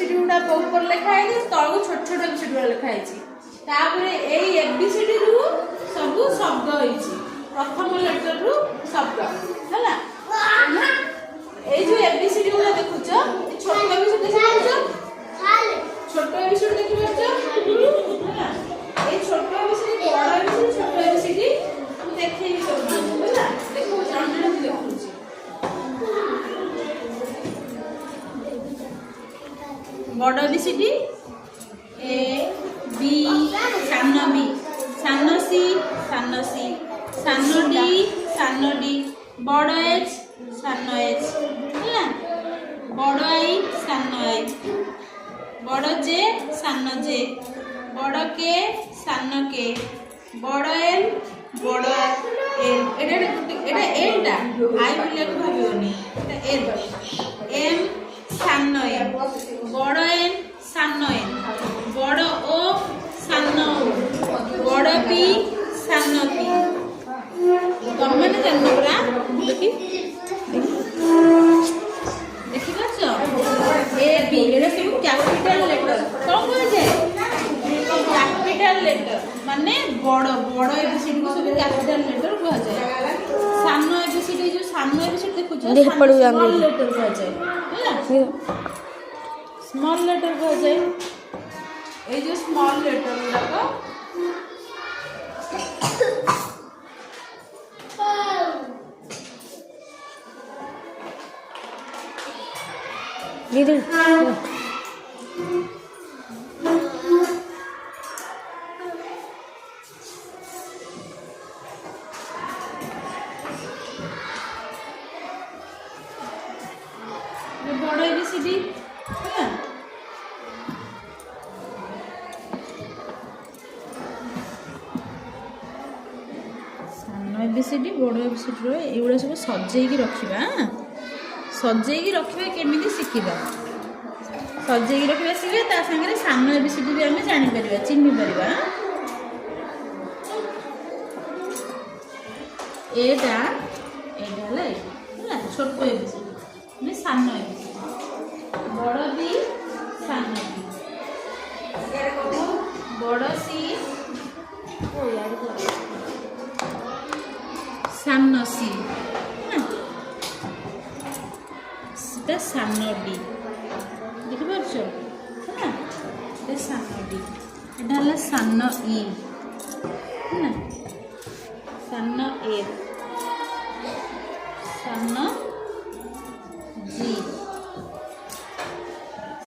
ABCD गुडा ऊपर लिखा है तलू छोट छोट एबीसीडी गुडा लिखा है तापर एई एबीसीडी रु सब शब्द होइछि प्रथम लेटर रु शब्द हैला ए जो एबीसीडी गुडा देखुछ छोट एबीसीडी देखुछ छोट एबीसीडी देखि पाछो हैला ए छोट एबीसीडी बड़ एबीसीडी छोट एबीसीडी हम देखै सब हैला देखो जण जण देखुछि बड़ एबीसीडी ए बी सान सी सान डी बड़ एच सान एच है बड़ आई सान आई बड़ जे सान जे बड़ के सान के बड़ एल बड़ एल एटा एल टा आई बोलिया को भाबियोनी एटा एल एम सान एम बड़ एन सान एन बड़ ओ सान ओ बड़ पी सान पी तमने जानबो पूरा देखि देखि पाछो ए बी एटा सब कैपिटल लेटर कोन कह जाय कैपिटल लेटर माने बड़ बड़ एबीसीडी को सब कैपिटल लेटर कह जाय सान एबीसीडी जो सान एबीसीडी देखु स्मॉल लेटर कह जाय स्मॉल लेटर कह जाए ए जो स्मॉल लेटर गुड़ाक दीदी बड़ एबीसीडी है एबीसीडी बड़ एबीसीडी एगुड़ा सब सजेगी रखा सजेगी रखा केमी शिखा सजेगी रखा शिखा सागर सान एबीसीडी भी आम जापर चिन्ह पार एटा छोट एबीसीडी सान एबीसीडी बड़ बी सान बी बड़ सी सान सी सेटा सान डी देखिपार है सान डी एटा सान ई है सान ए सान